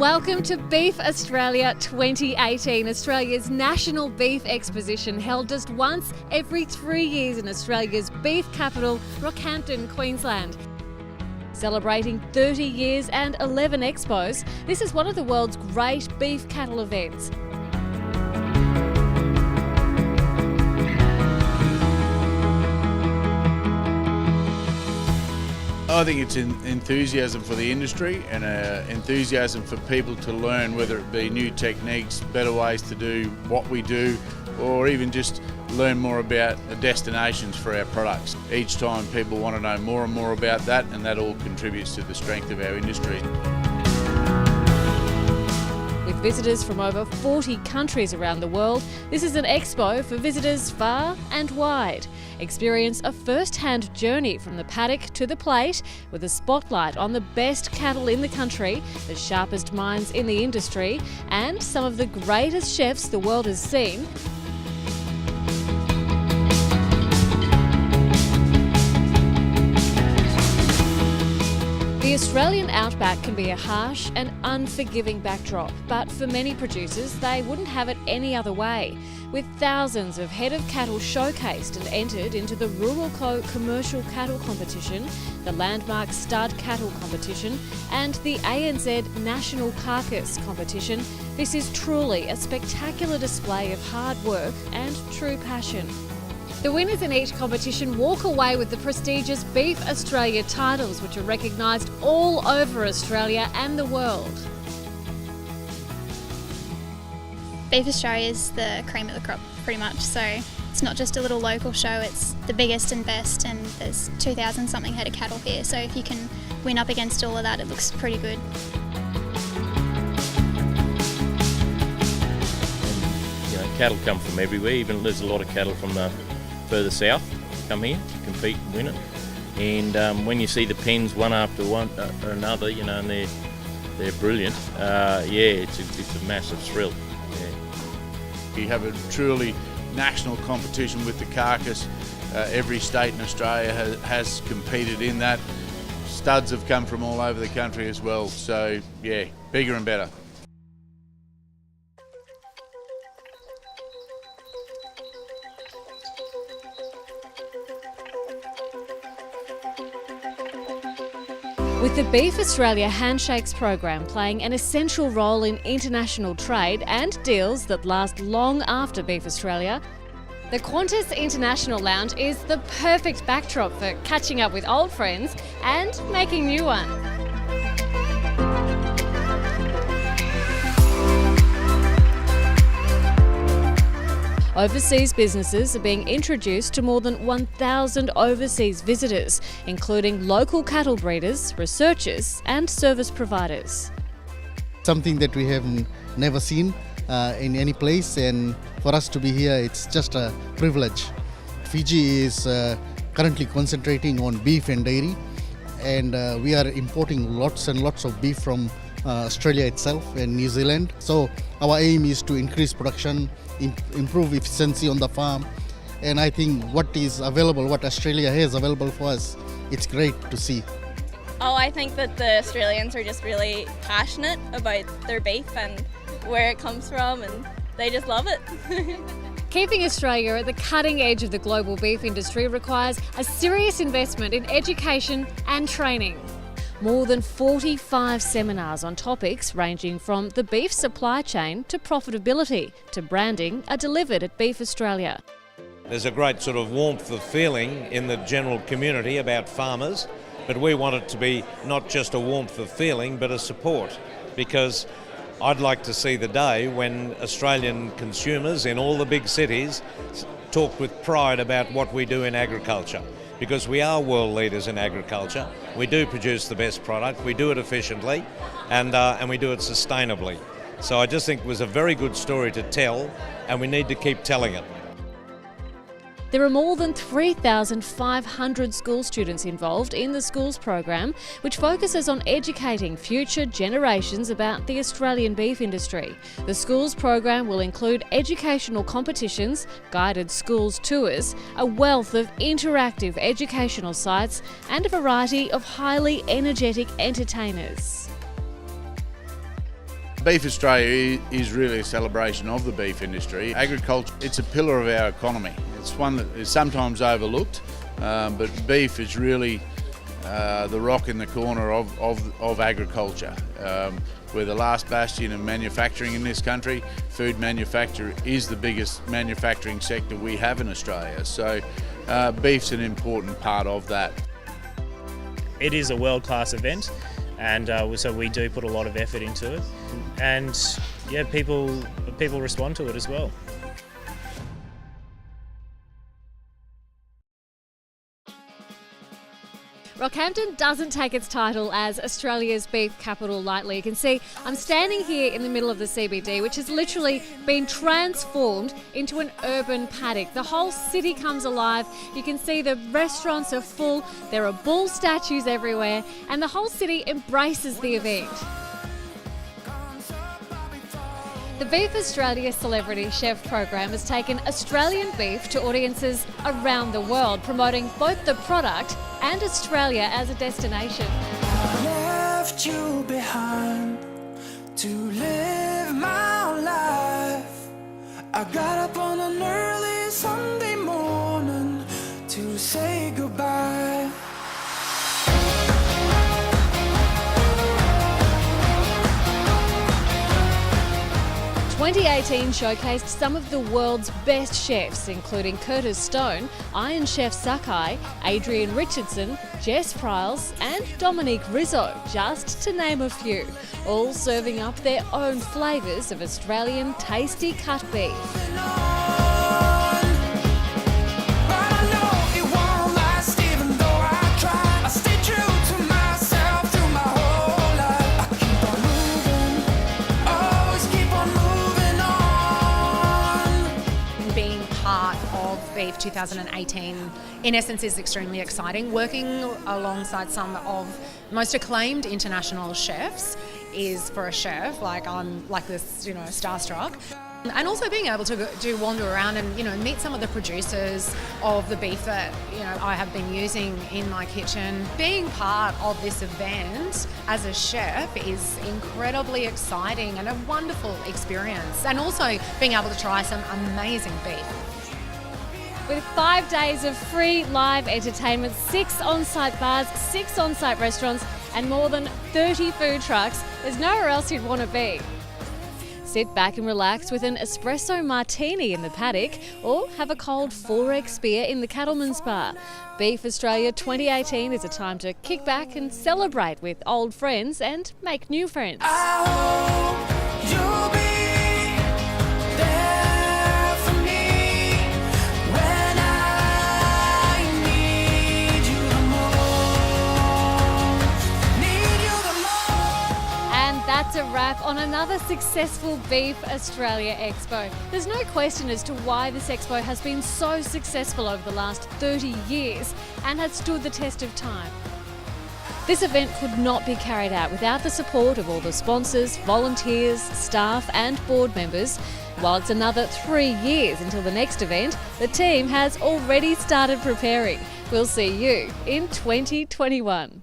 Welcome to Beef Australia 2018, Australia's national beef exposition held just once every 3 years in Australia's beef capital, Rockhampton, Queensland. Celebrating 30 years and 11 expos, this is one of the world's great beef cattle events. I think it's enthusiasm for the industry and enthusiasm for people to learn, whether it be new techniques, better ways to do what we do, or even just learn more about the destinations for our products. Each time people want to know more and more about that, and that all contributes to the strength of our industry. With visitors from over 40 countries around the world, this is an expo for visitors far and wide. Experience a first-hand journey from the paddock to the plate with a spotlight on the best cattle in the country, the sharpest minds in the industry, and some of the greatest chefs the world has seen. The Australian outback can be a harsh and unforgiving backdrop, but for many producers they wouldn't have it any other way. With thousands of head of cattle showcased and entered into the Rural Co Commercial Cattle Competition, the landmark Stud Cattle Competition and the ANZ National Carcass Competition, this is truly a spectacular display of hard work and true passion. The winners in each competition walk away with the prestigious Beef Australia titles, which are recognised all over Australia and the world. Beef Australia is the cream of the crop, pretty much, so it's not just a little local show, it's the biggest and best, and there's 2,000 something head of cattle here, so if you can win up against all of that, it looks pretty good. You know, cattle come from everywhere, even there's a lot of cattle from the further south come here to compete and win it, and when you see the pens one after one another, you know, and they're brilliant. It's a massive thrill. Yeah. You have a truly national competition with the carcass. Every state in Australia has competed in that. Studs have come from all over the country as well, so yeah, bigger and better. With the Beef Australia Handshakes program playing an essential role in international trade and deals that last long after Beef Australia, the Qantas International Lounge is the perfect backdrop for catching up with old friends and making new ones. Overseas businesses are being introduced to more than 1,000 overseas visitors, including local cattle breeders, researchers and service providers. Something that we have never seen in any place, and for us to be here, it's just a privilege. Fiji is currently concentrating on beef and dairy, and we are importing lots and lots of beef from Australia itself and New Zealand. So our aim is to increase production, improve efficiency on the farm, and I think what is available, what Australia has available for us, it's great to see. Oh, I think that the Australians are just really passionate about their beef and where it comes from, and they just love it. Keeping Australia at the cutting edge of the global beef industry requires a serious investment in education and training. More than 45 seminars on topics ranging from the beef supply chain to profitability to branding are delivered at Beef Australia. There's a great sort of warmth of feeling in the general community about farmers, but we want it to be not just a warmth of feeling but a support, because I'd like to see the day when Australian consumers in all the big cities talk with pride about what we do in agriculture. Because we are world leaders in agriculture. We do produce the best product, we do it efficiently, and we do it sustainably. So I just think it was a very good story to tell, and we need to keep telling it. There are more than 3,500 school students involved in the schools program, which focuses on educating future generations about the Australian beef industry. The schools program will include educational competitions, guided schools tours, a wealth of interactive educational sites, and a variety of highly energetic entertainers. Beef Australia is really a celebration of the beef industry. Agriculture, it's a pillar of our economy. It's one that is sometimes overlooked, but beef is really the rock in the corner of agriculture. We're the last bastion of manufacturing in this country. Food manufacture is the biggest manufacturing sector we have in Australia, so beef's an important part of that. It is a world-class event, and so we do put a lot of effort into it, and yeah, people respond to it as well. Rockhampton doesn't take its title as Australia's beef capital lightly. You can see I'm standing here in the middle of the CBD, which has literally been transformed into an urban paddock. The whole city comes alive. You can see the restaurants are full, there are bull statues everywhere, and the whole city embraces the event. The Beef Australia Celebrity Chef program has taken Australian beef to audiences around the world, promoting both the product and Australia as a destination. I left you behind to live my life. I got up on an early Sunday morning to say goodbye. 2018 showcased some of the world's best chefs, including Curtis Stone, Iron Chef Sakai, Adrian Richardson, Jess Pryles and Dominique Rizzo, just to name a few, all serving up their own flavours of Australian tasty cut beef. Beef 2018 in essence is extremely exciting. Working alongside some of the most acclaimed international chefs is, for a chef, like I'm like this, starstruck. And also being able to wander around and meet some of the producers of the beef that I have been using in my kitchen. Being part of this event as a chef is incredibly exciting and a wonderful experience, and also being able to try some amazing beef. With 5 days of free live entertainment, 6 on-site bars, 6 on-site restaurants and more than 30 food trucks, there's nowhere else you'd want to be. Sit back and relax with an espresso martini in the paddock or have a cold 4X beer in the Cattleman's Bar. Beef Australia 2018 is a time to kick back and celebrate with old friends and make new friends. I hope you'll be there for me when I need you the most. And that's a wrap on another successful Beef Australia Expo. There's no question as to why this expo has been so successful over the last 30 years and has stood the test of time. This event could not be carried out without the support of all the sponsors, volunteers, staff and board members. While it's another 3 years until the next event, the team has already started preparing. We'll see you in 2021.